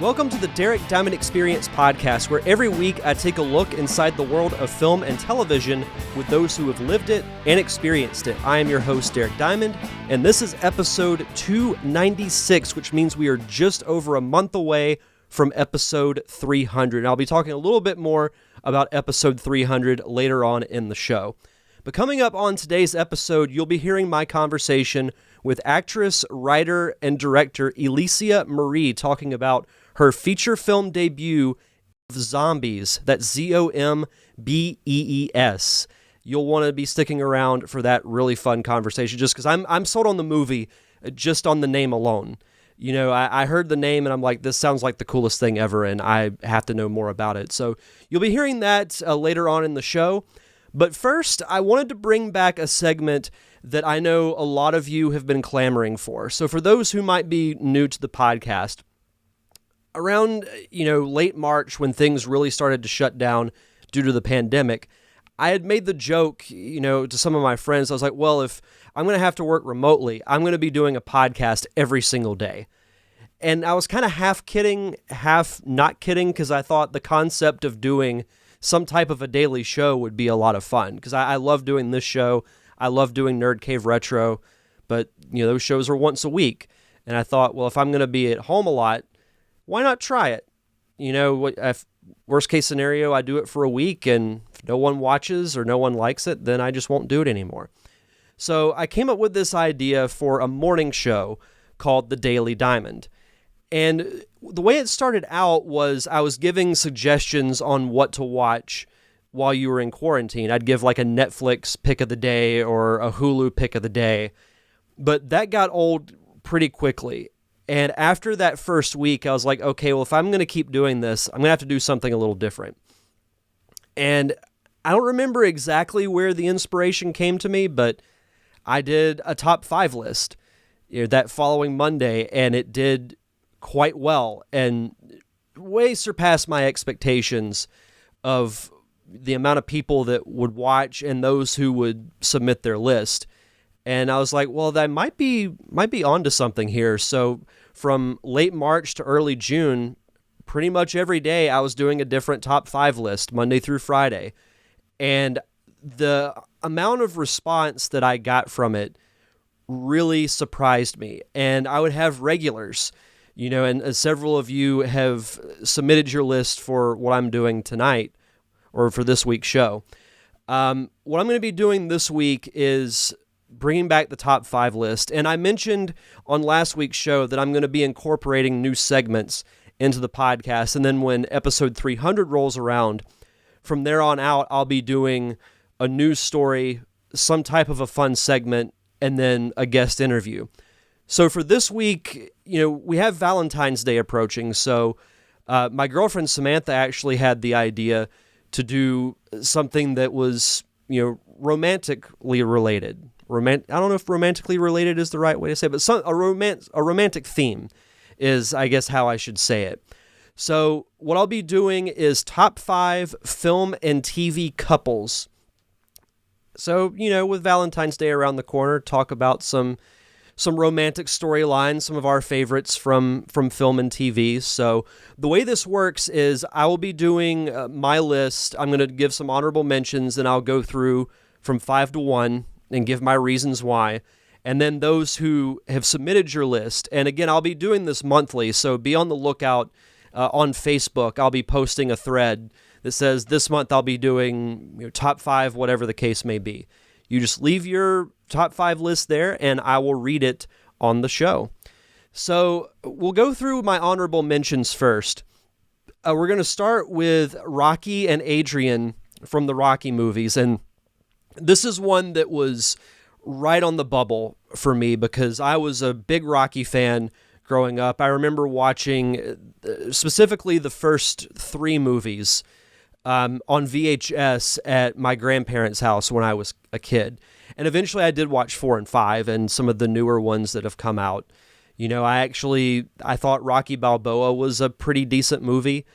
Welcome to the Derek Diamond Experience podcast, where every week I take a look inside the world of film and television with those who have lived it and experienced it. I am your host, Derek Diamond, and this is episode 296, which means we are just over a month away from episode 300. And I'll be talking a little bit more about episode 300 later on in the show. But coming up on today's episode, you'll be hearing my conversation with actress, writer, and director Elesia Marie talking about her feature film debut, Zombeez. That's Zombees. You'll want to be sticking around for that really fun conversation, just because I'm sold on the movie just on the name alone. You know, I heard the name and I'm like, this sounds like the coolest thing ever, and I have to know more about it. So you'll be hearing that later on in the show. But first, I wanted to bring back a segment that I know a lot of you have been clamoring for. So for those who might be new to the podcast, around, late March when things really started to shut down due to the pandemic, I had made the joke, to some of my friends. I was like, well, if I'm going to have to work remotely, I'm going to be doing a podcast every single day. And I was kind of half kidding, half not kidding, because I thought the concept of doing some type of a daily show would be a lot of fun, because I love doing this show. I love doing Nerd Cave Retro, but those shows are once a week. And I thought, well, if I'm going to be at home a lot, why not try it? If worst case scenario, I do it for a week, and if no one watches or no one likes it, then I just won't do it anymore. So I came up with this idea for a morning show called The Daily Diamond. And the way it started out was I was giving suggestions on what to watch while you were in quarantine. I'd give like a Netflix pick of the day or a Hulu pick of the day. But that got old pretty quickly. And after that first week, I was like, okay, well, if I'm going to keep doing this, I'm going to have to do something a little different. And I don't remember exactly where the inspiration came to me, but I did a top 5 list that following Monday, and it did quite well and way surpassed my expectations of the amount of people that would watch and those who would submit their list. And I was like, well, that might be onto something here. So from late March to early June, pretty much every day I was doing a different top 5 list, Monday through Friday. And the amount of response that I got from it really surprised me. And I would have regulars, and several of you have submitted your list for what I'm doing tonight or for this week's show. What I'm going to be doing this week is bringing back the top 5 list. And I mentioned on last week's show that I'm going to be incorporating new segments into the podcast. And then when episode 300 rolls around, from there on out, I'll be doing a news story, some type of a fun segment, and then a guest interview. So for this week, we have Valentine's Day approaching. So my girlfriend Samantha actually had the idea to do something that was, romantically related. I don't know if romantically related is the right way to say it, but a romantic theme is, I guess, how I should say it. So what I'll be doing is top 5 film and TV couples. So, with Valentine's Day around the corner, talk about some romantic storylines, some of our favorites from film and TV. So the way this works is I will be doing my list. I'm going to give some honorable mentions, and I'll go through from 5 to 1 and give my reasons why. And then those who have submitted your list, and again, I'll be doing this monthly, so be on the lookout on Facebook. I'll be posting a thread that says this month I'll be doing top 5, whatever the case may be. You just leave your top 5 list there, and I will read it on the show. So we'll go through my honorable mentions first. We're going to start with Rocky and Adrian from the Rocky movies, and this is one that was right on the bubble for me because I was a big Rocky fan growing up. I remember watching specifically the first 3 movies on VHS at my grandparents' house when I was a kid. And eventually I did watch 4 and 5 and some of the newer ones that have come out. I thought Rocky Balboa was a pretty decent movie.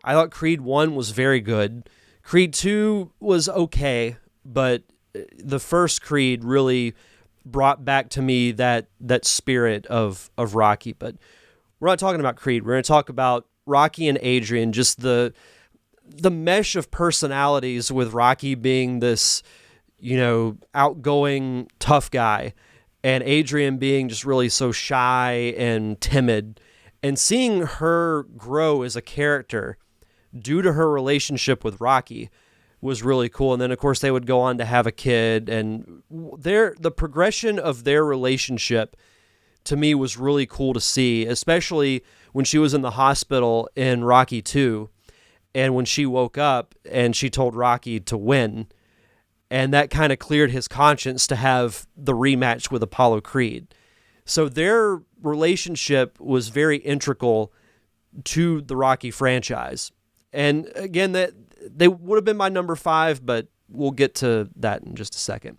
I thought Creed 1 was very good. Creed 2 was okay, but the first Creed really brought back to me that spirit of Rocky. But we're not talking about Creed. We're going to talk about Rocky and Adrian, just the mesh of personalities, with Rocky being this, outgoing, tough guy, and Adrian being just really so shy and timid, and seeing her grow as a character due to her relationship with Rocky was really cool. And then, of course, they would go on to have a kid, and the progression of their relationship to me was really cool to see, especially when she was in the hospital in Rocky 2, and when she woke up and she told Rocky to win, and that kind of cleared his conscience to have the rematch with Apollo Creed. So their relationship was very integral to the Rocky franchise. And again, that they would have been my number 5, but we'll get to that in just a second.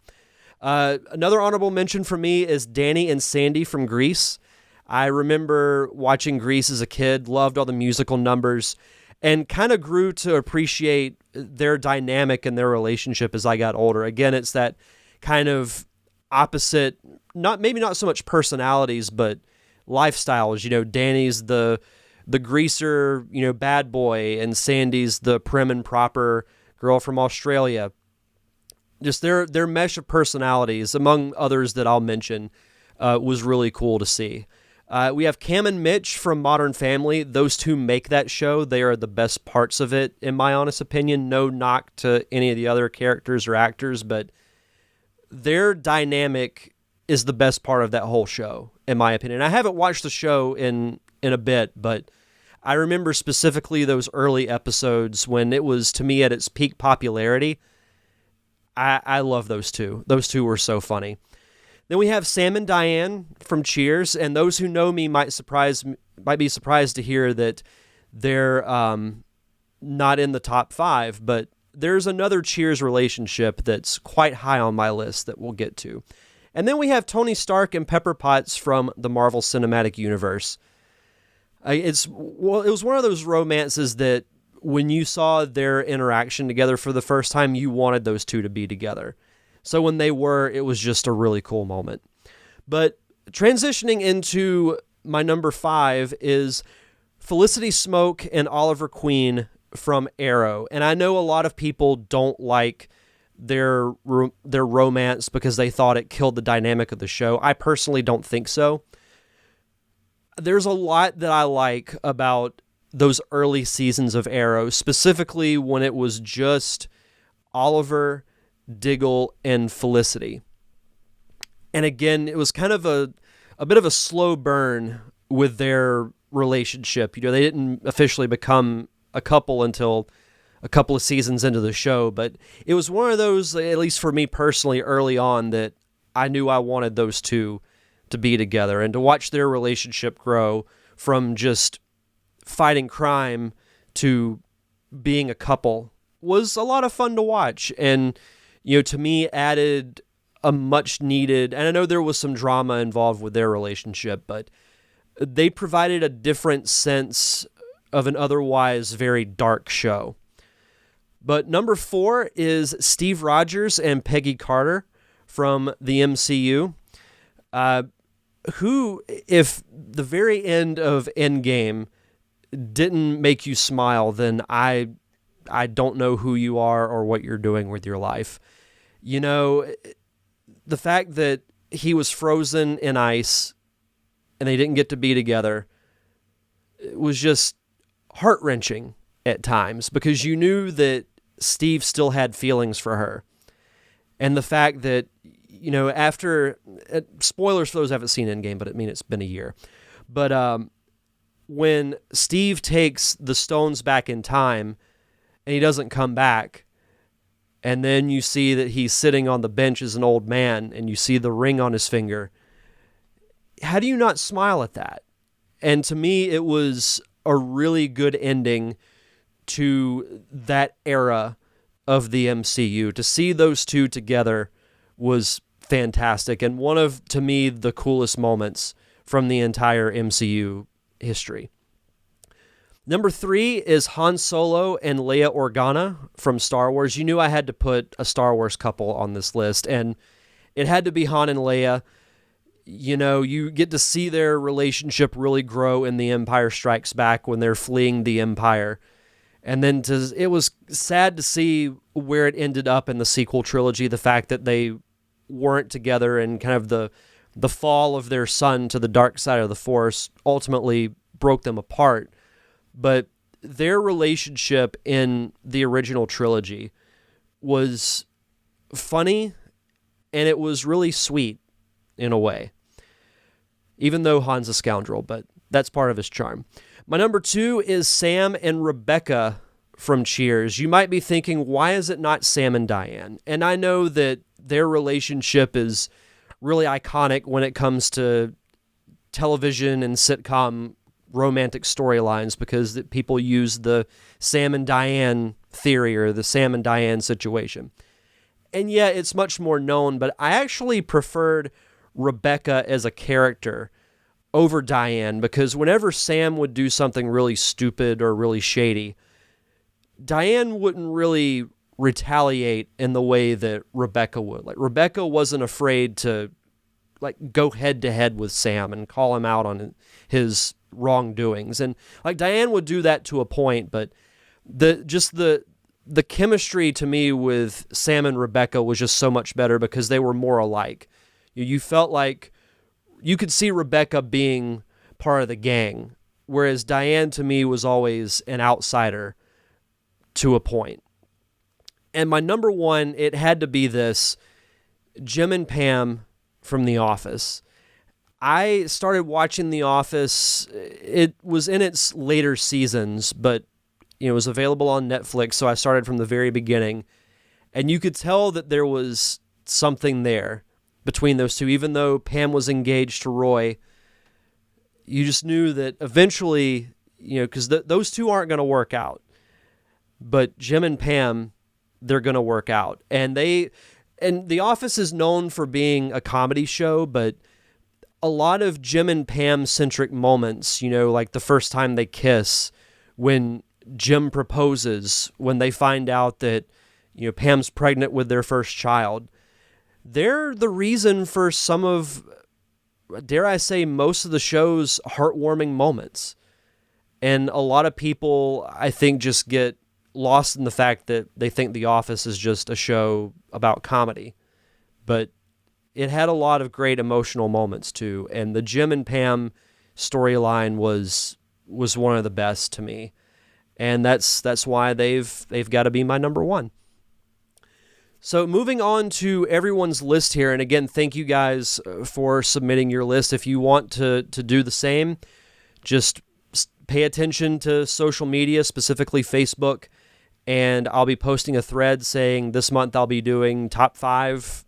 Another honorable mention for me is Danny and Sandy from Grease. I remember watching Grease as a kid, loved all the musical numbers, and kind of grew to appreciate their dynamic and their relationship as I got older. Again, it's that kind of opposite, maybe not so much personalities, but lifestyles. Danny's the greaser, bad boy, and Sandy's the prim and proper girl from Australia. Just their mesh of personalities, among others that I'll mention, was really cool to see. We have Cam and Mitch from Modern Family. Those two make that show. They are the best parts of it, in my honest opinion. No knock to any of the other characters or actors, but their dynamic is the best part of that whole show, in my opinion. I haven't watched the show in a bit, but I remember specifically those early episodes when it was, to me, at its peak popularity. I love those two. Those two were so funny. Then we have Sam and Diane from Cheers, and those who know me might be surprised to hear that they're not in the top 5, but there's another Cheers relationship that's quite high on my list that we'll get to. And then we have Tony Stark and Pepper Potts from the Marvel Cinematic Universe. It was one of those romances that when you saw their interaction together for the first time, you wanted those two to be together. So when they were, it was just a really cool moment. But transitioning into my number 5 is Felicity Smoke and Oliver Queen from Arrow. And I know a lot of people don't like their romance because they thought it killed the dynamic of the show. I personally don't think so. There's a lot that I like about those early seasons of Arrow, specifically when it was just Oliver, Diggle, and Felicity. And again, it was kind of a bit of a slow burn with their relationship. They didn't officially become a couple until a couple of seasons into the show, but it was one of those, at least for me personally, early on, that I knew I wanted those two to be together, and to watch their relationship grow from just fighting crime to being a couple was a lot of fun to watch. And, to me, added a much needed, and I know there was some drama involved with their relationship, but they provided a different sense of an otherwise very dark show. But number 4 is Steve Rogers and Peggy Carter from the MCU, who, if the very end of Endgame didn't make you smile, then I don't know who you are or what you're doing with your life. The fact that he was frozen in ice and they didn't get to be together, it was just heart-wrenching at times, because you knew that Steve still had feelings for her. And the fact that, after, spoilers for those who haven't seen Endgame, but it's been a year. But when Steve takes the stones back in time and he doesn't come back, and then you see that he's sitting on the bench as an old man and you see the ring on his finger, how do you not smile at that? And to me, it was a really good ending to that era of the MCU. To see those two together was fantastic, and one of, to me, the coolest moments from the entire MCU history. Number 3 is Han Solo and Leia Organa from Star Wars. You knew I had to put a Star Wars couple on this list, and it had to be Han and Leia. You get to see their relationship really grow in The Empire Strikes Back when they're fleeing the Empire. And then it was sad to see where it ended up in the sequel trilogy, the fact that they weren't together and kind of the fall of their son to the dark side of the Force ultimately broke them apart. But their relationship in the original trilogy was funny, and it was really sweet in a way. Even though Han's a scoundrel, but that's part of his charm. My number 2 is Sam and Rebecca from Cheers. You might be thinking, why is it not Sam and Diane? And I know that their relationship is really iconic when it comes to television and sitcom romantic storylines, because people use the Sam and Diane theory or the Sam and Diane situation. And yeah, it's much more known, but I actually preferred Rebecca as a character over Diane, because whenever Sam would do something really stupid or really shady, Diane wouldn't really retaliate in the way that Rebecca would. Like, Rebecca wasn't afraid to go head to head with Sam and call him out on his wrongdoings. And Diane would do that to a point, but the chemistry to me with Sam and Rebecca was just so much better because they were more alike. You felt like you could see Rebecca being part of the gang, whereas Diane to me was always an outsider to a point. And my number 1, it had to be this, Jim and Pam from The Office. I started watching The Office, it was in its later seasons, but it was available on Netflix, so I started from the very beginning. And you could tell that there was something there between those two. Even though Pam was engaged to Roy, you just knew that eventually, because those two aren't going to work out. But Jim and Pam, they're going to work out. And The Office is known for being a comedy show, but a lot of Jim and Pam-centric moments, like the first time they kiss, when Jim proposes, when they find out that, Pam's pregnant with their first child, they're the reason for some of, dare I say, most of the show's heartwarming moments. And a lot of people, I think, just get lost in the fact that they think The Office is just a show about comedy. But it had a lot of great emotional moments too, and the Jim and Pam storyline was one of the best to me. And that's why they've got to be my number 1. So moving on to everyone's list here, and again, thank you guys for submitting your list. If you want to do the same, just pay attention to social media, specifically Facebook, and I'll be posting a thread saying this month I'll be doing top 5,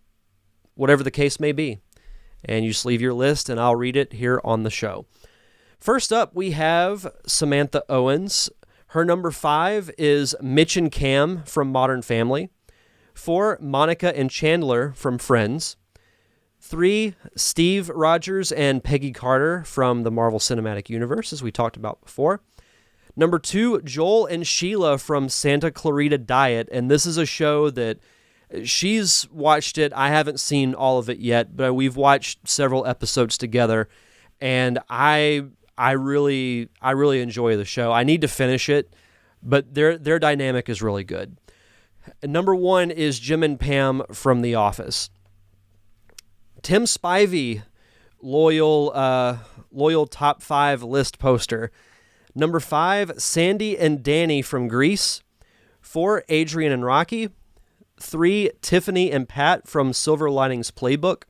whatever the case may be. And you just leave your list and I'll read it here on the show. First up, we have Samantha Owens. Her number 5 is Mitch and Cam from Modern Family. 4, Monica and Chandler from Friends. 3, Steve Rogers and Peggy Carter from the Marvel Cinematic Universe, as we talked about before. Number 2, Joel and Sheila from Santa Clarita Diet, and this is a show that she's watched it. I haven't seen all of it yet, but we've watched several episodes together, and I really enjoy the show. I need to finish it, but their dynamic is really good. Number 1 is Jim and Pam from The Office. Tim Spivey, loyal top 5 list poster. Number 5, Sandy and Danny from Grease. 4, Adrian and Rocky. 3, Tiffany and Pat from Silver Linings Playbook.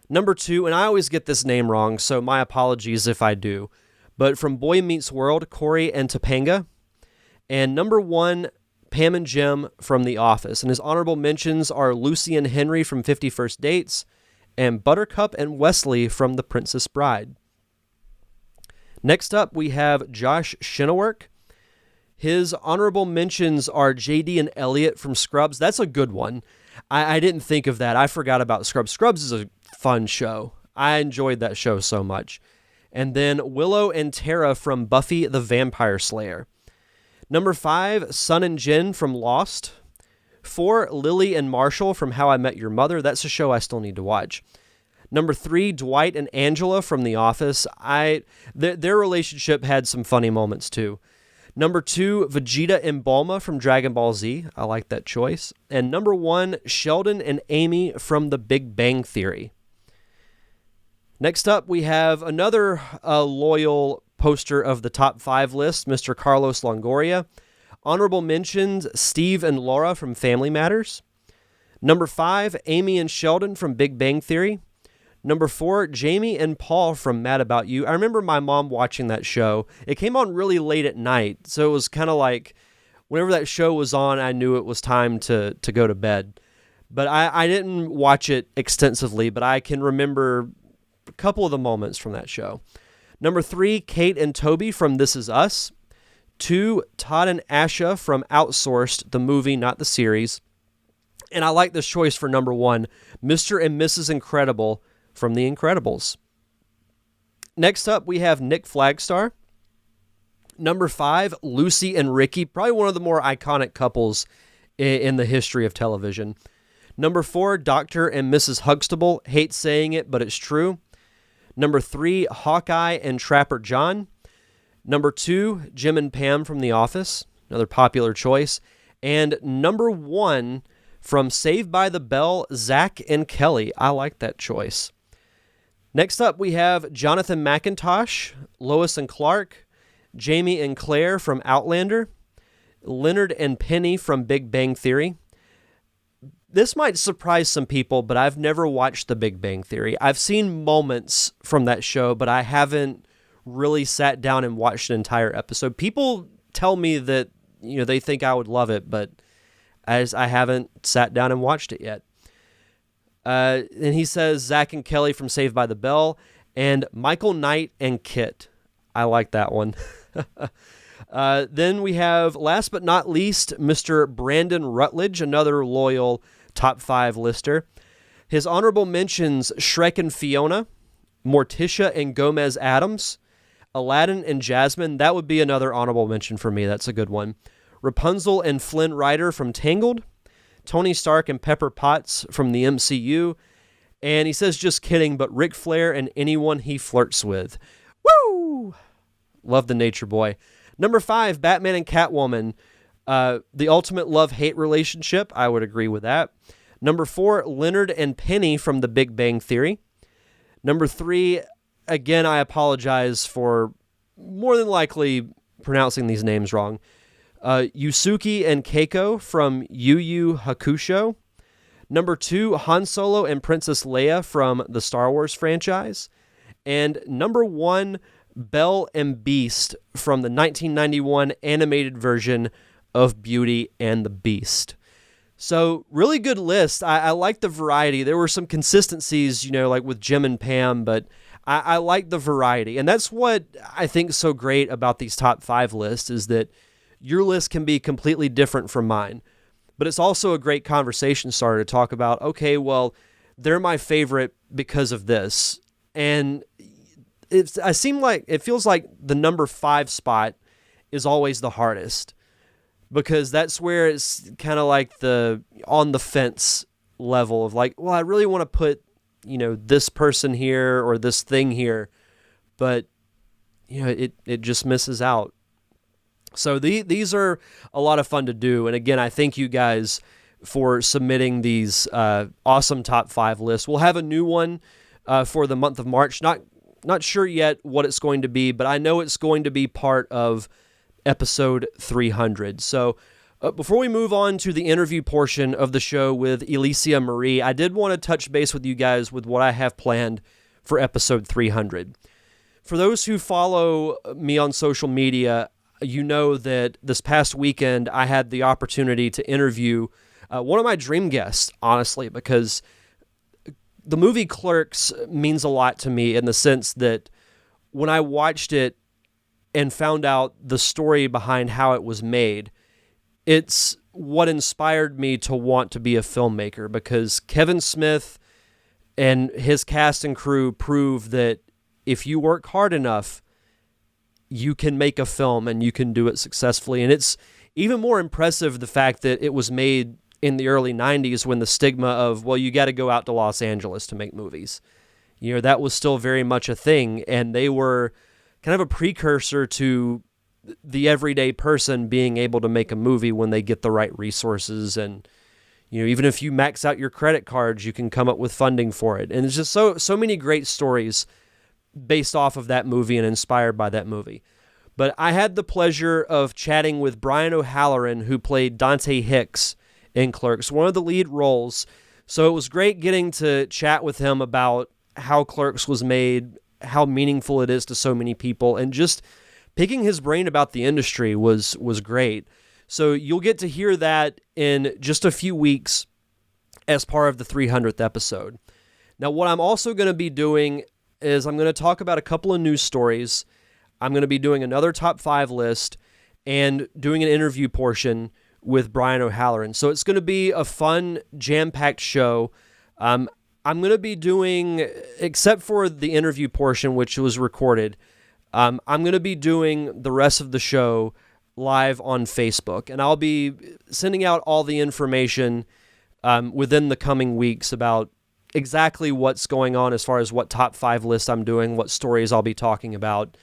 Number 2, and I always get this name wrong, so my apologies if I do, but from Boy Meets World, Corey and Topanga. And number 1, Pam and Jim from The Office. And his honorable mentions are Lucy and Henry from 50 First Dates, and Buttercup and Wesley from The Princess Bride. Next up, we have Josh Shinnework. His honorable mentions are JD and Elliot from Scrubs. That's a good one. I didn't think of that. I forgot about Scrubs. Scrubs is a fun show. I enjoyed that show so much. And then Willow and Tara from Buffy the Vampire Slayer. Number 5, Sun and Jen from Lost. 4, Lily and Marshall from How I Met Your Mother. That's a show I still need to watch. Number 3, Dwight and Angela from The Office. Their relationship had some funny moments too. Number 2, Vegeta and Bulma from Dragon Ball Z. I like that choice. And number 1, Sheldon and Amy from The Big Bang Theory. Next up, we have another loyal poster of the top 5 list, Mr. Carlos Longoria. Honorable mentions, Steve and Laura from Family Matters. Number 5, Amy and Sheldon from Big Bang Theory. Number 4, Jamie and Paul from Mad About You. I remember my mom watching that show. It came on really late at night, so it was kind of like whenever that show was on, I knew it was time to go to bed. But I didn't watch it extensively, but I can remember a couple of the moments from that show. Number 3, Kate and Toby from This Is Us. 2, Todd and Asha from Outsourced, the movie, not the series. And I like this choice for number 1, Mr. and Mrs. Incredible from The Incredibles. Next up, we have Nick Flagstar. Number 5, Lucy and Ricky, probably one of the more iconic couples in the history of television. Number 4, Dr. and Mrs. Huxtable. Hate saying it, but it's true. Number 3, Hawkeye and Trapper John. Number 2, Jim and Pam from The Office, another popular choice. And number 1, from Saved by the Bell, Zach and Kelly. I like that choice. Next up, we have Jonathan McIntosh, Lois and Clark, Jamie and Claire from Outlander, Leonard and Penny from Big Bang Theory. This might surprise some people, but I've never watched The Big Bang Theory. I've seen moments from that show, but I haven't really sat down and watched an entire episode. People tell me that, they think I would love it, but as I haven't sat down and watched it yet. And he says Zach and Kelly from Saved by the Bell, and Michael Knight and Kit. I like that one. Then we have, last but not least, Mr. Brandon Rutledge, another loyal top 5 lister. His honorable mentions, Shrek and Fiona, Morticia and Gomez Adams, Aladdin and Jasmine. That would be another honorable mention for me. That's a good one. Rapunzel and Flynn Rider from Tangled, Tony Stark and Pepper Potts from the MCU, and he says, just kidding, but Ric Flair and anyone he flirts with. Woo! Love the Nature Boy. Number 5, Batman and Catwoman, the ultimate love-hate relationship. I would agree with that. Number 4, Leonard and Penny from The Big Bang Theory. Number 3, again, I apologize for more than likely pronouncing these names wrong. Yusuke and Keiko from Yu Yu Hakusho. Number 2, Han Solo and Princess Leia from the Star Wars franchise. And number 1, Belle and Beast from the 1991 animated version of Beauty and the Beast. So really good list. I like the variety. There were some consistencies, like with Jim and Pam, but I like the variety. And that's what I think is so great about these top 5 lists, is that your list can be completely different from mine. But it's also a great conversation starter to talk about, okay, well, they're my favorite because of this. And it feels like the number 5 spot is always the hardest, because that's where it's kind of like the on the fence level of like, well, I really want to put, this person here or this thing here, but it just misses out. So these are a lot of fun to do. And again, I thank you guys for submitting these awesome top 5 lists. We'll have a new one for the month of March. Not sure yet what it's going to be, but I know it's going to be part of episode 300. So before we move on to the interview portion of the show with Elesia Marie, I did want to touch base with you guys with what I have planned for episode 300. For those who follow me on social media, you know that this past weekend I had the opportunity to interview one of my dream guests, honestly, because the movie Clerks means a lot to me in the sense that when I watched it and found out the story behind how it was made, it's what inspired me to want to be a filmmaker, because Kevin Smith and his cast and crew prove that if you work hard enough, you can make a film and you can do it successfully. And it's even more impressive the fact that it was made in the early 90s when the stigma of, well, you got to go out to Los Angeles to make movies. that was still very much a thing, and they were kind of a precursor to the everyday person being able to make a movie when they get the right resources. And even if you max out your credit cards, you can come up with funding for it. And it's just so many great stories based off of that movie and inspired by that movie. But I had the pleasure of chatting with Brian O'Halloran, who played Dante Hicks in Clerks, one of the lead roles. So it was great getting to chat with him about how Clerks was made, how meaningful it is to so many people, and just picking his brain about the industry was great. So you'll get to hear that in just a few weeks as part of the 300th episode. Now, what I'm also going to be doing is I'm going to talk about a couple of news stories. I'm going to be doing another top 5 list and doing an interview portion with Brian O'Halloran. So it's going to be a fun, jam-packed show. I'm going to be doing, except for the interview portion, which was recorded, I'm going to be doing the rest of the show live on Facebook. And I'll be sending out all the information within the coming weeks about exactly what's going on as far as what top 5 list I'm doing, what stories I'll be talking about.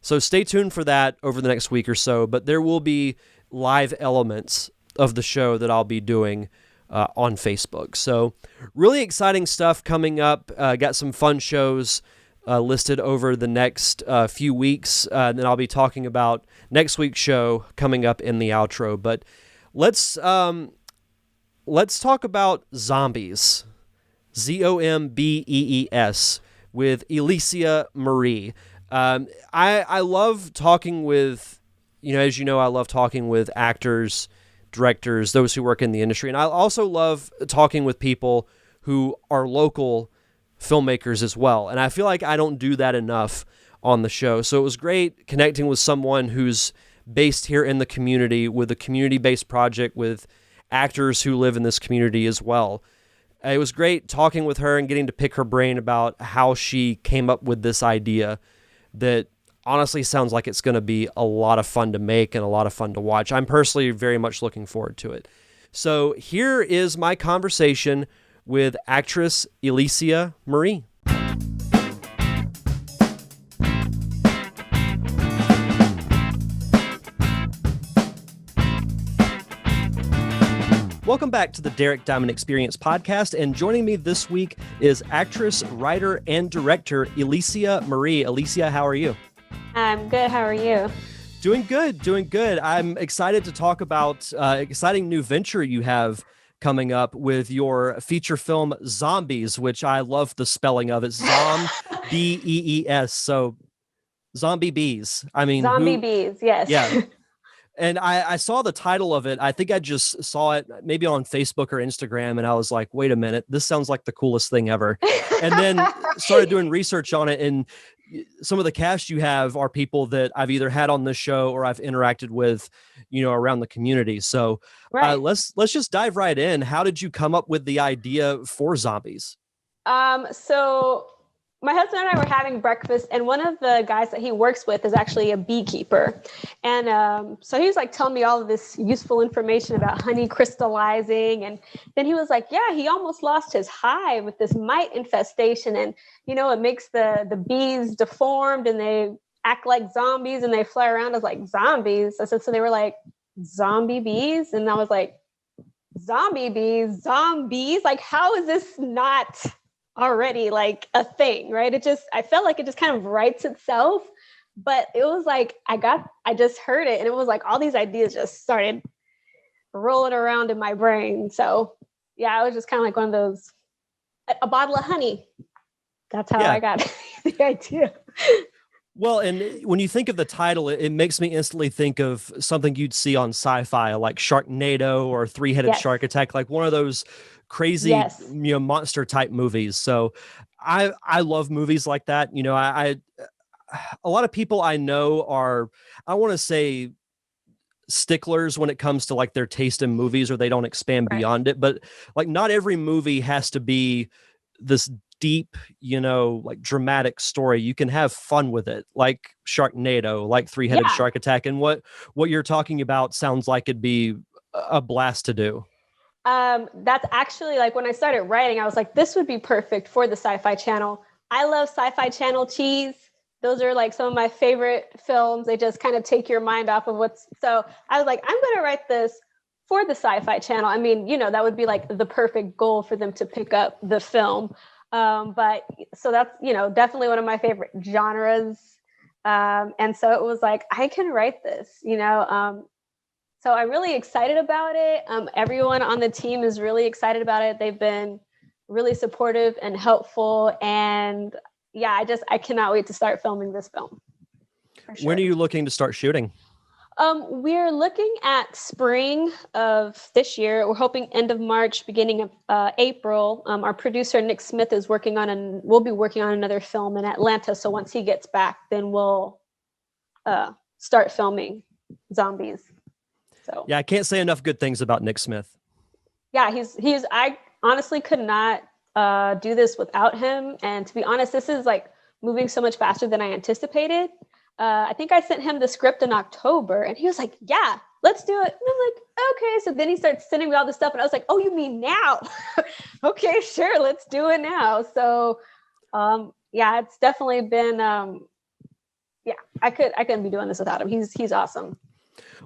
So stay tuned for that over the next week or so. But there will be live elements of the show that I'll be doing on Facebook. So really exciting stuff coming up. Got some fun shows listed over the next few weeks. And then I'll be talking about next week's show coming up in the outro. But let's talk about Zombeez. Zombees with Elesia Marie. I love talking with, as you know, I love talking with actors, directors, those who work in the industry. And I also love talking with people who are local filmmakers as well. And I feel like I don't do that enough on the show. So it was great connecting with someone who's based here in the community with a community-based project with actors who live in this community as well. It was great talking with her and getting to pick her brain about how she came up with this idea that honestly sounds like it's going to be a lot of fun to make and a lot of fun to watch. I'm personally very much looking forward to it. So here is my conversation with actress Elesia Marie. Welcome back to the Derek Diamond Experience podcast, and joining me this week is actress, writer, and director Elesia Marie. Elesia, how are you? I'm good. How are you? Doing good. I'm excited to talk about exciting new venture you have coming up with your feature film Zombeez, which I love the spelling of it. Zombees. So Zombeez. I mean, Zombeez, yes. Yeah. And I saw the title of it. I think I just saw it maybe on Facebook or Instagram, and I was like, wait a minute, this sounds like the coolest thing ever. And then started doing research on it, and some of the cast you have are people that I've either had on this show or I've interacted with, around the community. So right. Let's just dive right in. How did you come up with the idea for Zombeez? So my husband and I were having breakfast, and one of the guys that he works with is actually a beekeeper. And so he was like telling me all of this useful information about honey crystallizing. And then he was like, yeah, he almost lost his hive with this mite infestation. And, it makes the bees deformed and they act like zombies and they fly around as like zombies. I said, so they were like zombie bees. And I was like, zombie bees, zombies? Like, how is this not already like a thing, right? I felt like it just kind of writes itself, but it was like, I just heard it and it was like all these ideas just started rolling around in my brain. So yeah, it was just kind of like one of those, a bottle of honey. That's how I got the idea. Well, and when you think of the title, it makes me instantly think of something you'd see on sci-fi, like Sharknado or Three-Headed Shark Attack, like one of those crazy, monster type movies. So I love movies like that. A lot of people I know are, I want to say, sticklers when it comes to like their taste in movies, or they don't expand beyond it. But like not every movie has to be this deep, like dramatic story. You can have fun with it, like Sharknado, like Three-Headed Shark Attack. And what you're talking about sounds like it'd be a blast to do. That's actually like when I started writing, I was like, this would be perfect for the Sci-Fi Channel. I love Sci-Fi Channel cheese. Those are like some of my favorite films. They just kind of take your mind off of so I was like, I'm going to write this for the Sci-Fi Channel. I mean, that would be like the perfect goal for them to pick up the film. But so that's, definitely one of my favorite genres. And so it was like, I can write this, so I'm really excited about it. Everyone on the team is really excited about it. They've been really supportive and helpful. And yeah, I cannot wait to start filming this film. Sure. When are you looking to start shooting? We're looking at spring of this year. We're hoping end of March, beginning of April. Our producer, Nick Smith, is we'll be working on another film in Atlanta. So once he gets back, then we'll start filming Zombeez. So yeah, I can't say enough good things about Nick Smith. Yeah, I honestly could not do this without him. And to be honest, this is like moving so much faster than I anticipated. I think I sent him the script in October and he was like, yeah, let's do it. And I'm like, okay. So then he starts sending me all this stuff. And I was like, oh, you mean now? Okay, sure. Let's do it now. So yeah, it's definitely been, I couldn't be doing this without him. He's awesome.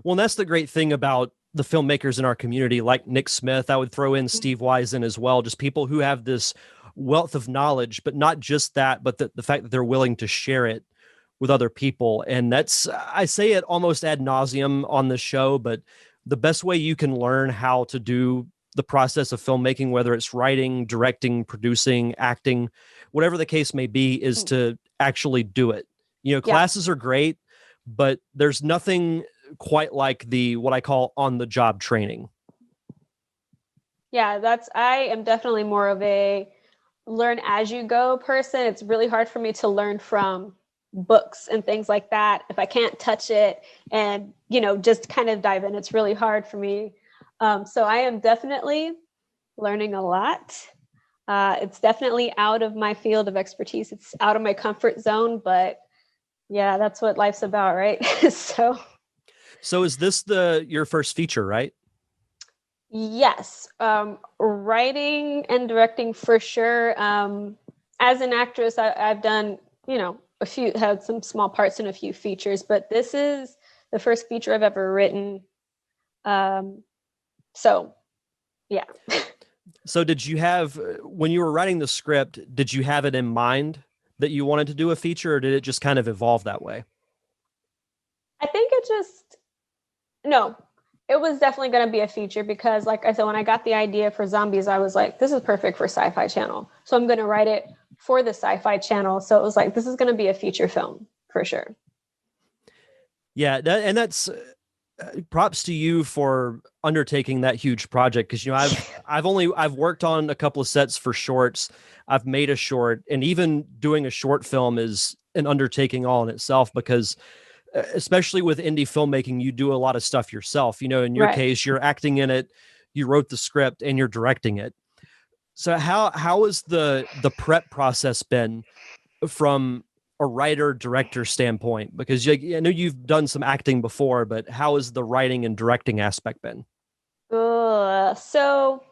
Well, that's the great thing about the filmmakers in our community, like Nick Smith. I would throw in Steve Wise in as well, just people who have this wealth of knowledge, but not just that, but the fact that they're willing to share it with other people. And I say it almost ad nauseum on the show, but the best way you can learn how to do the process of filmmaking, whether it's writing, directing, producing, acting, whatever the case may be, is to actually do it. Classes are great, but there's nothing quite like what I call on the job training. Yeah, I am definitely more of a learn as you go person. It's really hard for me to learn from books and things like that if I can't touch it and just kind of dive in. It's really hard for me. So I am definitely learning a lot. It's definitely out of my field of expertise. It's out of my comfort zone, but yeah, that's what life's about, right? So is this your first feature, right? Yes. Writing and directing for sure. As an actress, I've done, had some small parts in a few features, but this is the first feature I've ever written. So yeah. So when you were writing the script, did you have it in mind that you wanted to do a feature, or did it just kind of evolve that way? I think no, it was definitely going to be a feature because like I said, when I got the idea for Zombeez, I was like, this is perfect for Sci-Fi Channel. So I'm going to write it for the Sci-Fi Channel. So it was like, this is going to be a feature film for sure. Yeah. That's props to you for undertaking that huge project. Cause I've worked on a couple of sets for shorts. I've made a short, and even doing a short film is an undertaking all in itself, because especially with indie filmmaking, you do a lot of stuff yourself. In your case, you're acting in it, you wrote the script, and you're directing it. So how has the prep process been from a writer director standpoint? Because I know you've done some acting before, but how has the writing and directing aspect been? So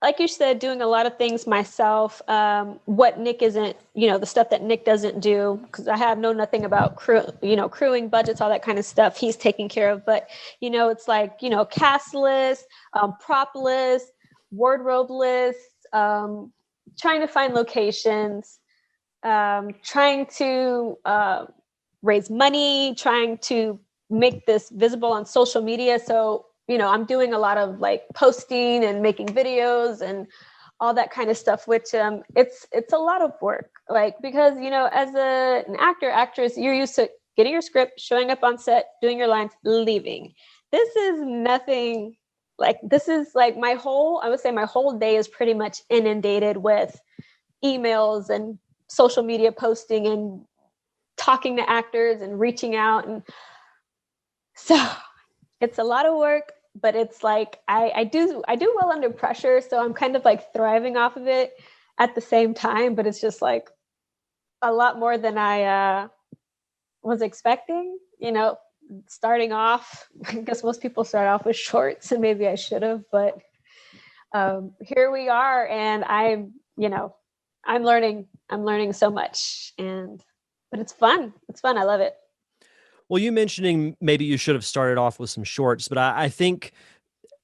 like you said, doing a lot of things myself. What Nick isn't, the stuff that Nick doesn't do, because I have know nothing about crewing budgets, all that kind of stuff he's taking care of. But, it's like, cast list, prop list, wardrobe list, trying to find locations, trying to raise money, trying to make this visible on social media. So I'm doing a lot of like posting and making videos and all that kind of stuff, which it's a lot of work. Like, because, as an actor, actress, you're used to getting your script, showing up on set, doing your lines, leaving. This is nothing this is like I would say my whole day is pretty much inundated with emails and social media posting and talking to actors and reaching out. And so it's a lot of work. But it's like I do well under pressure, so I'm kind of like thriving off of it at the same time. But it's just like a lot more than I was expecting. Starting off, I guess most people start off with shorts, and maybe I should have. But here we are, and I'm I'm learning so much, but it's fun. It's fun. I love it. Well, you mentioning maybe you should have started off with some shorts, but I think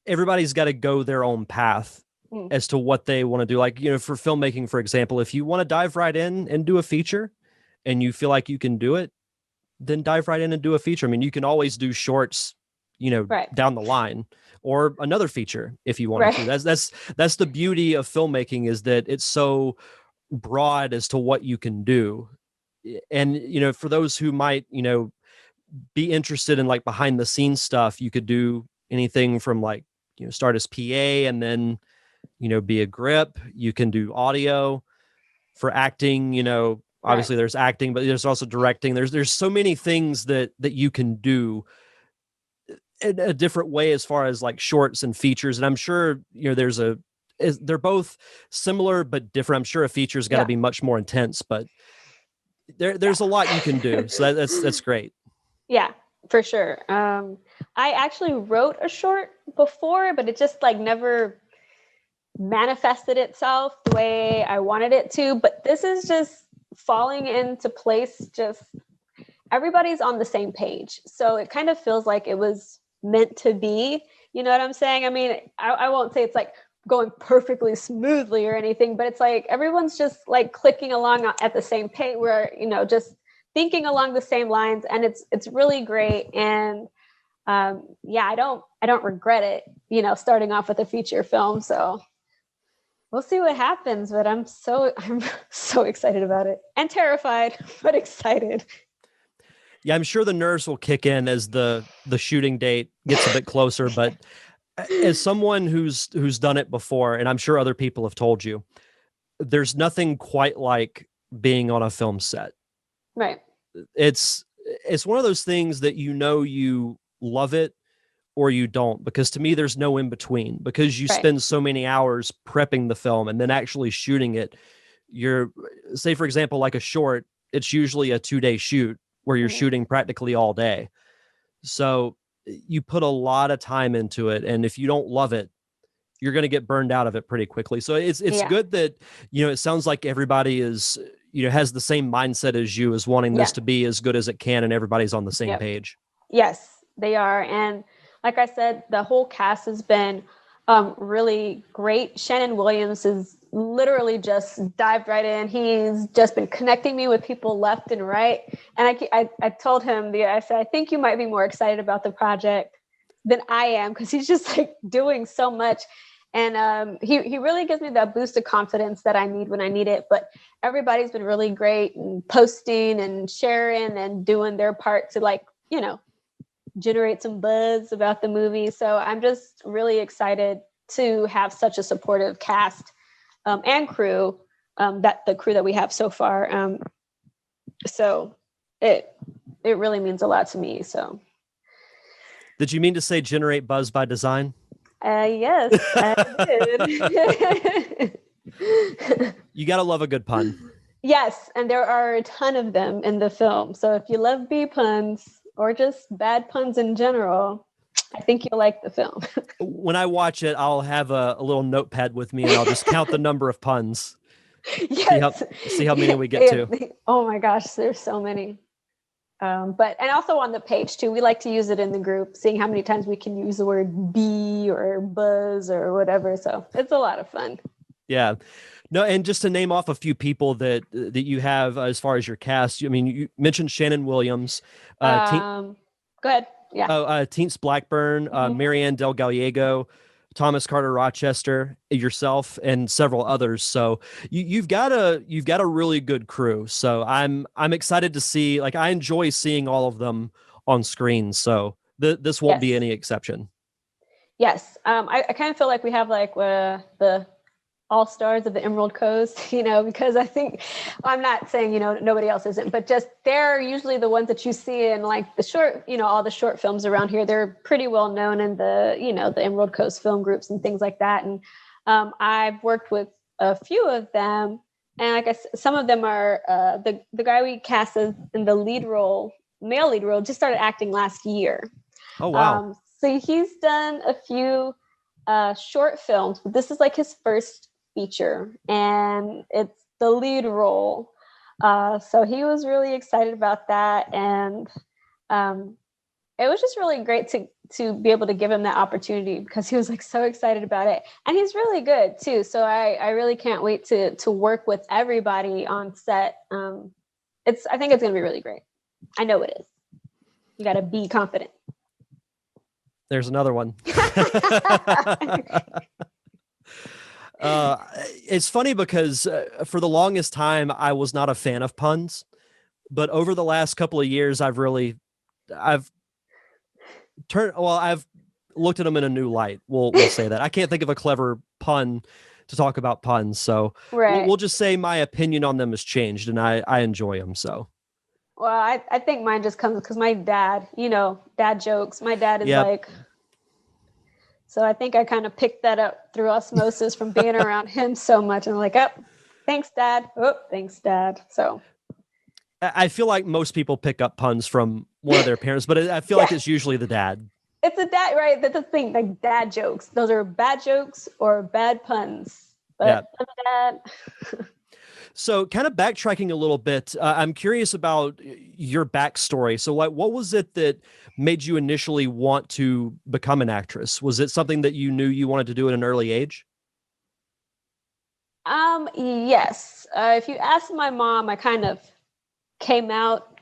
everybody's got to go their own path Mm, as to what they want to do. Like, for filmmaking, for example, if you want to dive right in and do a feature and you feel like you can do it, then dive right in and do a feature. I mean, you can always do shorts, right. down the line, or another feature if you wanted to. Right. That's the beauty of filmmaking, is that it's so broad as to what you can do. And for those who might, be interested in like behind the scenes stuff, you could do anything from like, start as PA and then, be a grip. You can do audio. For acting, Right. obviously there's acting, but there's also directing. There's so many things that you can do in a different way as far as like shorts and features. And I'm sure, they're both similar but different. I'm sure a feature's got to Yeah. be much more intense, but Yeah. there's a lot you can do. So that's great. Yeah, for sure. I actually wrote a short before, but it just like never manifested itself the way I wanted it to. But this is just falling into place. Just everybody's on the same page. So it kind of feels like it was meant to be. You know what I'm saying? I mean, I won't say it's like going perfectly smoothly or anything, but it's like everyone's just like clicking along at the same page. We're, just thinking along the same lines, and it's really great. And yeah, I don't regret it, starting off with a feature film. So we'll see what happens, but I'm so excited about it, and terrified, but excited. Yeah, I'm sure the nerves will kick in as the shooting date gets a bit closer, but as someone who's done it before, and I'm sure other people have told you, there's nothing quite like being on a film set. Right. It's one of those things that you love it or you don't, because to me there's no in between, because you Right. spend so many hours prepping the film and then actually shooting it. You're, say for example, like a short, it's usually a 2-day shoot where you're Mhm. shooting practically all day. So you put a lot of time into it, and if you don't love it, you're going to get burned out of it pretty quickly. So it's Yeah. good that it sounds like everybody is has the same mindset as you, is wanting this Yeah. to be as good as it can, and everybody's on the same Yep. page. Yes, they are. And like I said, the whole cast has been really great. Shannon Williams has literally just dived right in. He's just been connecting me with people left and right. And I told him, I said, I think you might be more excited about the project than I am, because he's just like doing so much. And he really gives me that boost of confidence that I need when I need it. But everybody's been really great, and posting and sharing and doing their part to, like, generate some buzz about the movie. So I'm just really excited to have such a supportive cast and crew, that the crew that we have so far. So it really means a lot to me. So Did you mean to say generate buzz by design? yes, I did. You got to love a good pun. Yes, and there are a ton of them in the film. So if you love B puns or just bad puns in general, I think you'll like the film. When I watch it, I'll have a little notepad with me, and I'll just count the number of puns. Yes. See how many we get to. Oh my gosh, there's so many. And also on the page too, we like to use it in the group, seeing how many times we can use the word bee or buzz or whatever. So it's a lot of fun. Yeah. No, and just to name off a few people that you have as far as your cast. I mean, you mentioned Shannon Williams, Go ahead. Yeah. Teens Blackburn, Mhm. Marianne Del Gallego, Thomas Carter Rochester, yourself, and several others. So you've got a really good crew. So I'm excited to see. Like, I enjoy seeing all of them on screen. So this won't be Yes. any exception. Yes. I kind of feel like we have like the all stars of the Emerald Coast, because I think, I'm not saying, nobody else isn't, but just they're usually the ones that you see in like the short, all the short films around here. They're pretty well known in the, the Emerald Coast film groups and things like that. And I've worked with a few of them. And I guess some of them are the guy we cast in the male lead role, just started acting last year. Oh, wow. So he's done a few short films, but this is like his first feature, and the lead role. So he was really excited about that. And it was just really great to be able to give him that opportunity because he was like so excited about it. And he's really good too. So I really can't wait to work with everybody on set. I think it's going to be really great. I know it is. You got to be confident. There's another one. It's funny because for the longest time, I was not a fan of puns, but over the last couple of years, I've looked at them in a new light. We'll say that. I can't think of a clever pun to talk about puns. So right. we'll just say my opinion on them has changed and I enjoy them. So. Well, I think mine just comes because my dad, dad jokes. My dad is like, so I think I kind of picked that up through osmosis from being around him so much. And I'm like, oh, thanks, Dad. Oh, thanks, Dad. So I feel like most people pick up puns from one of their parents, but I feel like it's usually the dad. It's a dad, right? That's the thing, like dad jokes. Those are bad jokes or bad puns. But dad. So kind of backtracking a little bit, I'm curious about your backstory. So what was it that made you initially want to become an actress? Was it something that you knew you wanted to do at an early age? Yes. If you ask my mom, I kind of came out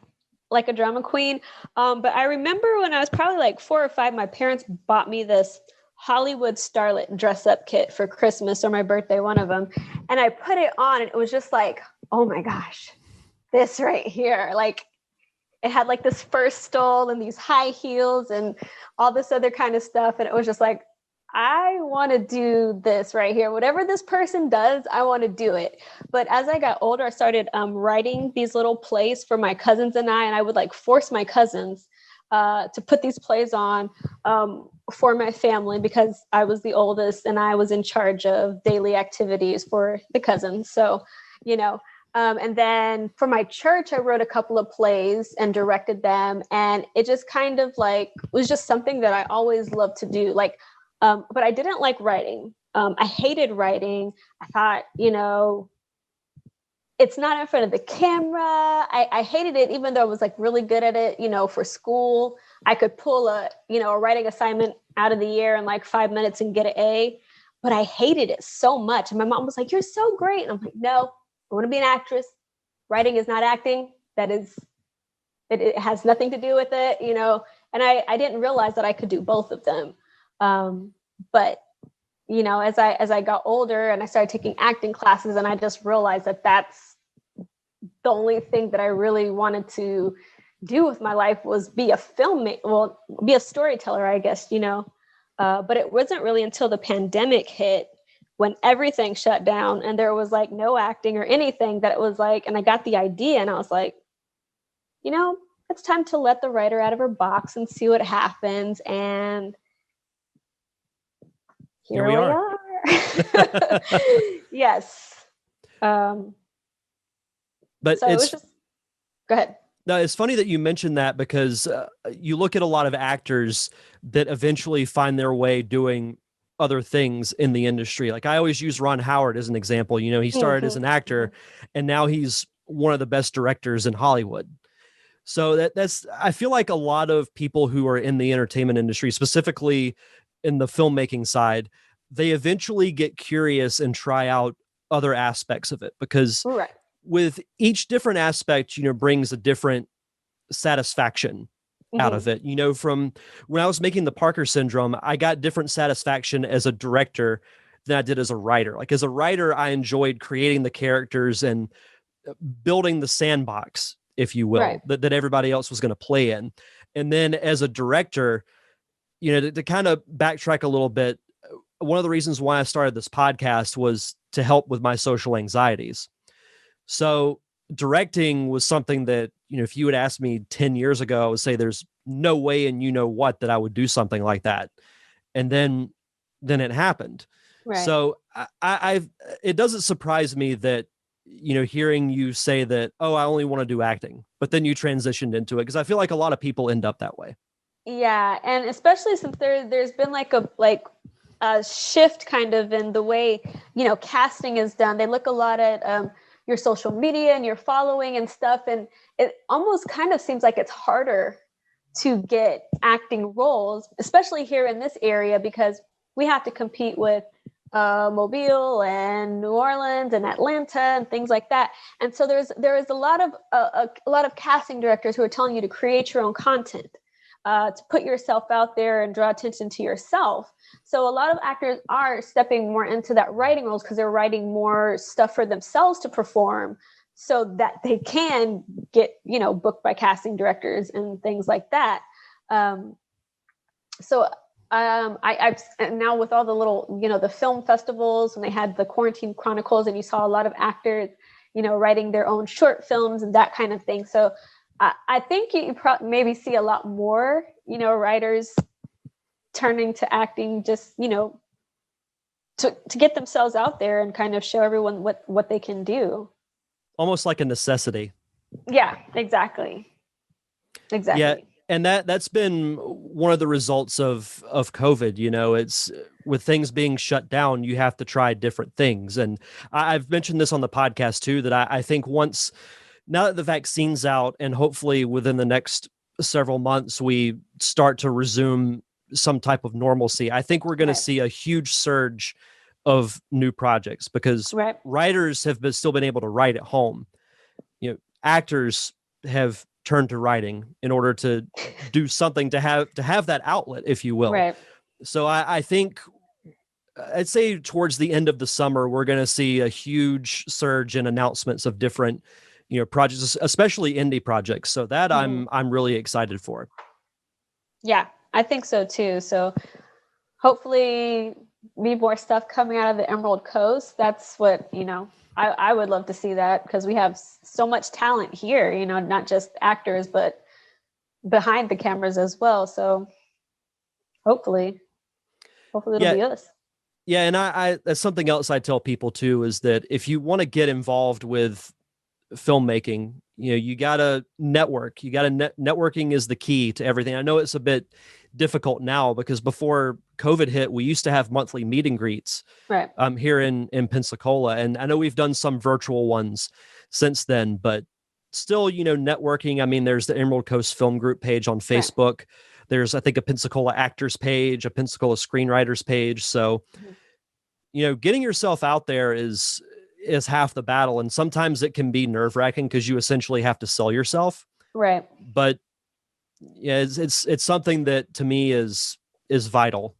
like a drama queen. But I remember when I was probably like 4 or 5, my parents bought me this Hollywood starlet dress up kit for Christmas or my birthday, one of them. And I put it on and it was just like, oh my gosh, this right here. Like it had like this fur stole and these high heels and all this other kind of stuff. And it was just like, I want to do this right here. Whatever this person does, I want to do it. But as I got older, I started writing these little plays for my cousins and I would like force my cousins to put these plays on for my family because I was the oldest and I was in charge of daily activities for the cousins. So, and then for my church, I wrote a couple of plays and directed them. And it just kind of like was just something that I always loved to do. Like, but I didn't like writing. I hated writing. I thought, it's not in front of the camera. I hated it, even though I was like really good at it, for school. I could pull a writing assignment out of the air in like 5 minutes and get an A, but I hated it so much. And my mom was like, you're so great. And I'm like, no, I want to be an actress. Writing is not acting. It has nothing to do with it, and I didn't realize that I could do both of them. But as I got older and I started taking acting classes and I just realized that that's the only thing that I really wanted to do with my life was be a storyteller, I guess, but it wasn't really until the pandemic hit when everything shut down and there was like no acting or anything that it was like, and I got the idea and I was like, it's time to let the writer out of her box and see what happens. And here we are. Yes. But so it's just, go ahead. No, it's funny that you mentioned that because you look at a lot of actors that eventually find their way doing other things in the industry. Like I always use Ron Howard as an example. He started as an actor and now he's one of the best directors in Hollywood. So I feel like a lot of people who are in the entertainment industry, specifically in the filmmaking side, they eventually get curious and try out other aspects of it because with each different aspect, brings a different satisfaction out of it. From when I was making the Parker Syndrome, I got different satisfaction as a director than I did as a writer. Like as a writer, I enjoyed creating the characters and building the sandbox, if you will, that everybody else was going to play in. And then as a director, to kind of backtrack a little bit, one of the reasons why I started this podcast was to help with my social anxieties. So directing was something that, if you had asked me 10 years ago, I would say there's no way and that I would do something like that. And then it happened. So it doesn't surprise me that, hearing you say that, oh, I only want to do acting, but then you transitioned into it. Because I feel like a lot of people end up that way. Yeah. And especially since there's been like a shift kind of in the way, casting is done. They look a lot at, your social media and your following and stuff. And it almost kind of seems like it's harder to get acting roles, especially here in this area, because we have to compete with Mobile and New Orleans and Atlanta and things like that. And so there is a lot of casting directors who are telling you to create your own content, to put yourself out there and draw attention to yourself. So a lot of actors are stepping more into that writing roles because they're writing more stuff for themselves to perform, so that they can get, booked by casting directors and things like that. I've now, with all the little, the film festivals, when they had the Quarantine Chronicles, and you saw a lot of actors, writing their own short films and that kind of thing. So I think you maybe see a lot more, writers turning to acting, just, to get themselves out there and kind of show everyone what they can do. Almost like a necessity. Yeah, exactly. Yeah. And that's been one of the results of COVID. It's with things being shut down, you have to try different things. And I've mentioned this on the podcast too, that I think now that the vaccine's out, and hopefully within the next several months, we start to resume some type of normalcy, I think we're going to see a huge surge of new projects, because writers have still been able to write at home. Actors have turned to writing in order to do something, to have that outlet, if you will. Right. So I think I'd say towards the end of the summer, we're going to see a huge surge in announcements of different, projects, especially indie projects. So that I'm really excited for. Yeah, I think so too. So hopefully be more stuff coming out of the Emerald Coast. That's what, I would love to see that, because we have so much talent here, not just actors, but behind the cameras as well. So hopefully it'll be us. Yeah. And I that's something else I tell people too, is that if you want to get involved with filmmaking, you got to network. Networking is the key to everything. I know it's a bit difficult now, because before COVID hit, we used to have monthly meet and greets here in Pensacola. And I know we've done some virtual ones since then, but still, networking. I mean, there's the Emerald Coast Film Group page on Facebook. There's, I think, a Pensacola actors page, a Pensacola screenwriters page. So, getting yourself out there is half the battle. And sometimes it can be nerve-wracking, because you essentially have to sell yourself. Right. But yeah, it's something that to me is vital.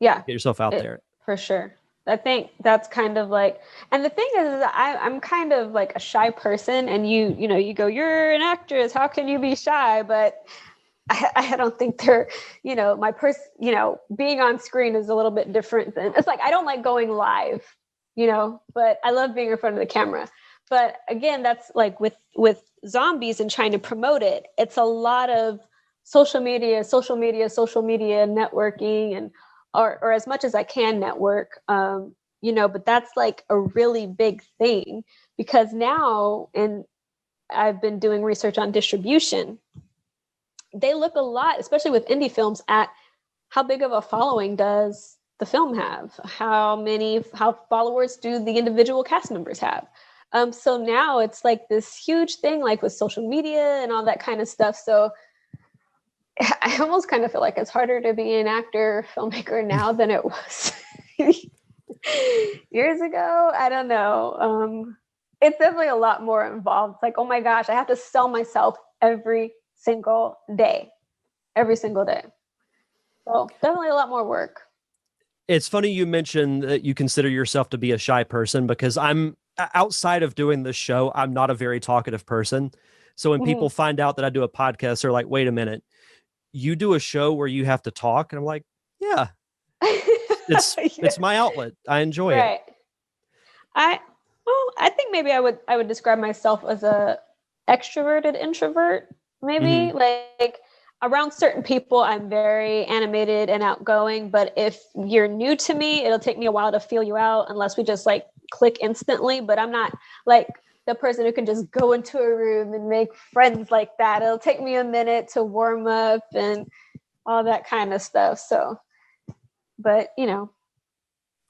Yeah. Get yourself out there. For sure. I think that's kind of like, and the thing is I'm kind of like a shy person, and you go, you're an actress, how can you be shy? But I don't think they're, my being on screen is a little bit different than, it's like, I don't like going live, but I love being in front of the camera. But again, that's like with Zombeez and trying to promote it, it's a lot of social media networking, and or as much as I can network, but that's like a really big thing, because now, and I've been doing research on distribution, they look a lot, especially with indie films, at how big of a following does the film have? How followers do the individual cast members have? So now it's like this huge thing, like with social media and all that kind of stuff. So I almost kind of feel like it's harder to be an actor, filmmaker now than it was years ago. I don't know. It's definitely a lot more involved. It's like, oh my gosh, I have to sell myself every single day. So definitely a lot more work. It's funny you mentioned that you consider yourself to be a shy person, because I'm, outside of doing this show, I'm not a very talkative person. So when people find out that I do a podcast, they're like, wait a minute, you do a show where you have to talk? And I'm like, yeah, it's my outlet. I enjoy it. I think maybe I would describe myself as a extroverted introvert, maybe. Like around certain people, I'm very animated and outgoing, but if you're new to me, it'll take me a while to feel you out, unless we just like click instantly. But I'm not like the person who can just go into a room and make friends like that. It'll take me a minute to warm up and all that kind of stuff. So, but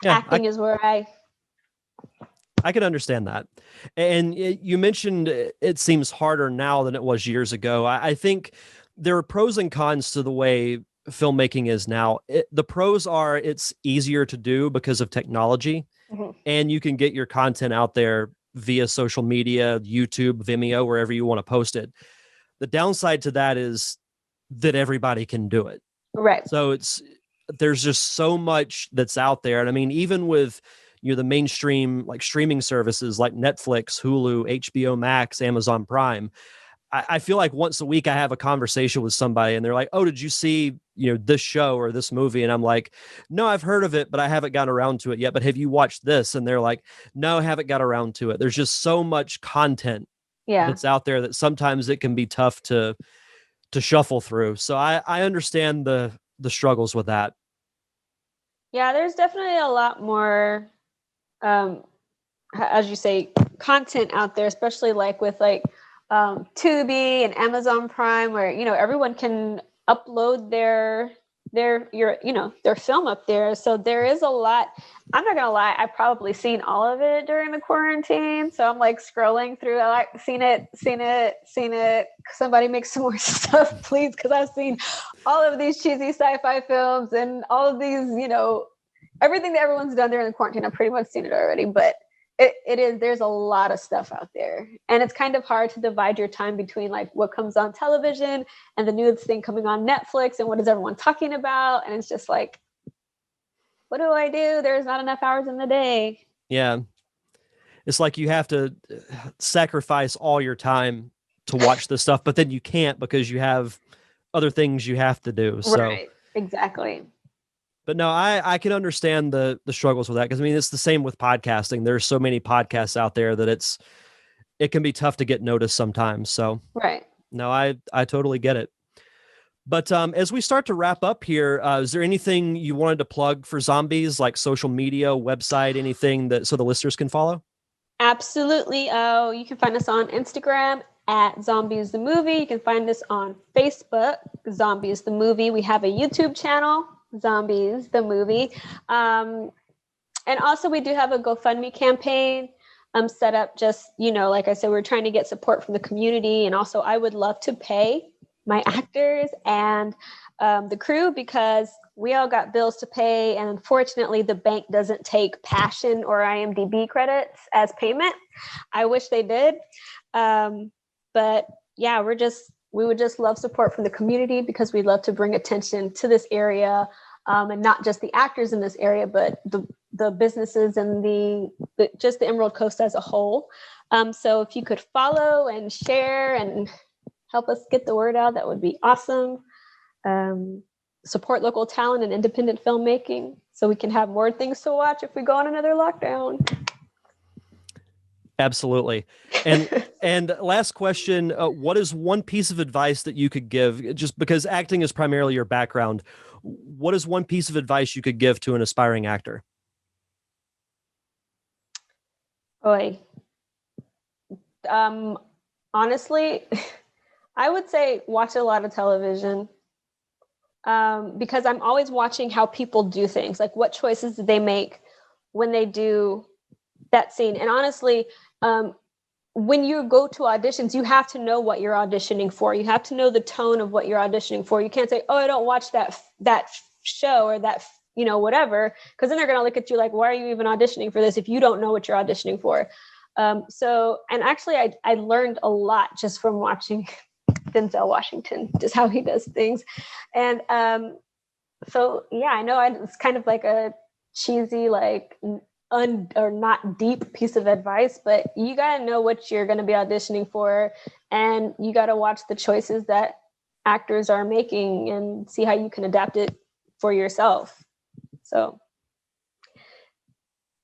acting is where I I can understand that. And you mentioned it seems harder now than it was years ago. I think there are pros and cons to the way filmmaking is now. The pros are it's easier to do because of technology, Mhm. and you can get your content out there via social media, YouTube, Vimeo, wherever you want to post it. The downside to that is that everybody can do it. Right. So there's just so much that's out there. And I mean, even with the mainstream like streaming services like Netflix, Hulu, HBO Max, Amazon Prime, I feel like once a week I have a conversation with somebody and they're like, "Oh, did you see this show or this movie?" And I'm like, "No, I've heard of it, but I haven't gotten around to it yet. But have you watched this?" And they're like, "No, I haven't got around to it." There's just so much content Yeah. that's out there that sometimes it can be tough to shuffle through. So I understand the struggles with that. Yeah, there's definitely a lot more, um, as you say, content out there, especially like with like Tubi and Amazon Prime, where everyone can upload their film up there. So there is a lot. I'm not gonna lie, I've probably seen all of it during the quarantine. So I'm like scrolling through. I like seen it. Somebody make some more stuff, please, because I've seen all of these cheesy sci-fi films and all of these, everything that everyone's done during the quarantine. I've pretty much seen it already, but there's a lot of stuff out there, and it's kind of hard to divide your time between like what comes on television and the newest thing coming on Netflix and what is everyone talking about. And it's just like, what do I do? There's not enough hours in the day. Yeah. It's like you have to sacrifice all your time to watch this stuff, but then you can't because you have other things you have to do. So Right. Exactly. But no, I can understand the struggles with that, because I mean it's the same with podcasting. There's so many podcasts out there that it can be tough to get noticed sometimes. So Right. no, I totally get it. But as we start to wrap up here, is there anything you wanted to plug for Zombeez, like social media, website, anything that so the listeners can follow? Absolutely. Oh, you can find us on Instagram at Zombeez the Movie. You can find us on Facebook, Zombeez the Movie. We have a YouTube channel, Zombeez the Movie. And also we do have a GoFundMe campaign set up. Just, like I said, we're trying to get support from the community. And also I would love to pay my actors and the crew, because we all got bills to pay. And unfortunately, the bank doesn't take Passion or IMDb credits as payment. I wish they did. But yeah, we would just love support from the community, because we'd love to bring attention to this area, and not just the actors in this area, but the businesses and just the Emerald Coast as a whole. So if you could follow and share and help us get the word out, that would be awesome. Support local talent and independent filmmaking so we can have more things to watch if we go on another lockdown. Absolutely. And last question, what is one piece of advice that you could give, just because acting is primarily your background, what is one piece of advice you could give to an aspiring actor? Boy. Honestly, I would say watch a lot of television, because I'm always watching how people do things, like what choices did they make when they do that scene. And honestly, when you go to auditions, you have to know what you're auditioning for. You have to know the tone of what you're auditioning for. You can't say, "Oh, I don't watch that show or that, whatever," because then they're going to look at you like, "Why are you even auditioning for this if you don't know what you're auditioning for?" And actually I learned a lot just from watching Denzel Washington, just how he does things. And so yeah, I know it's kind of like a cheesy, like or not deep piece of advice, but you got to know what you're going to be auditioning for, and you got to watch the choices that actors are making and see how you can adapt it for yourself. So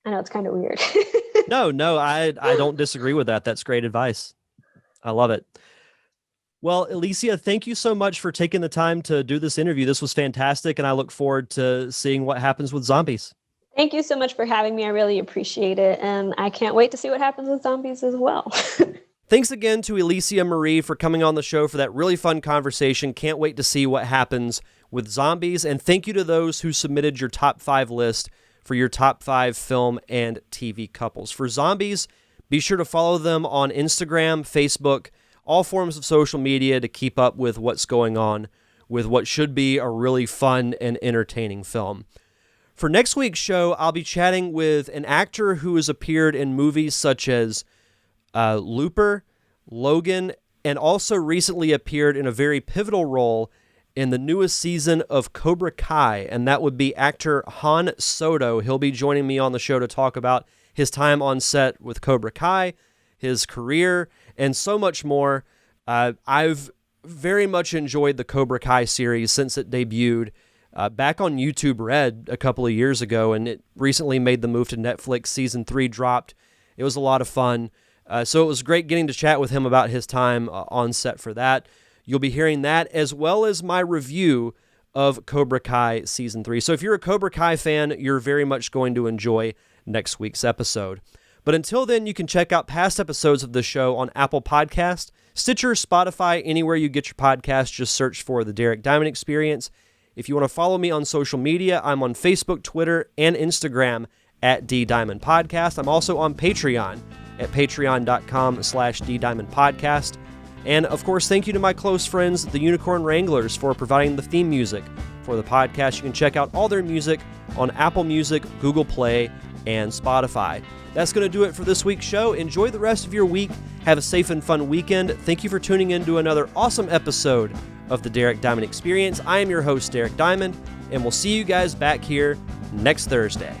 I know it's kind of weird. No, I don't disagree with that. That's great advice. I love it. Well, Elesia, thank you so much for taking the time to do this interview. This was fantastic, and I look forward to seeing what happens with Zombeez. Thank you so much for having me. I really appreciate it. And I can't wait to see what happens with Zombeez as well. Thanks again to Elesia Marie for coming on the show for that really fun conversation. Can't wait to see what happens with Zombeez. And thank you to those who submitted your top 5 list for your top 5 film and TV couples. For Zombeez, be sure to follow them on Instagram, Facebook, all forms of social media to keep up with what's going on with what should be a really fun and entertaining film. For next week's show, I'll be chatting with an actor who has appeared in movies such as Looper, Logan, and also recently appeared in a very pivotal role in the newest season of Cobra Kai, and that would be actor Han Soto. He'll be joining me on the show to talk about his time on set with Cobra Kai, his career, and so much more. I've very much enjoyed the Cobra Kai series since it debuted back on YouTube Red a couple of years ago, and it recently made the move to Netflix. Season 3 dropped. It was a lot of fun. So it was great getting to chat with him about his time on set for that. You'll be hearing that as well as my review of Cobra Kai Season 3. So if you're a Cobra Kai fan, you're very much going to enjoy next week's episode. But until then, you can check out past episodes of the show on Apple Podcast, Stitcher, Spotify, anywhere you get your podcast. Just search for The Derek Diamond Experience. If you want to follow me on social media, I'm on Facebook, Twitter, and Instagram at DDiamondPodcast. I'm also on Patreon at patreon.com/DDiamondPodcast. And of course, thank you to my close friends, the Unicorn Wranglers, for providing the theme music for the podcast. You can check out all their music on Apple Music, Google Play, and Spotify. That's going to do it for this week's show. Enjoy the rest of your week. Have a safe and fun weekend. Thank you for tuning in to another awesome episode of the Derek Diamond Experience. I am your host, Derek Diamond, and we'll see you guys back here next Thursday.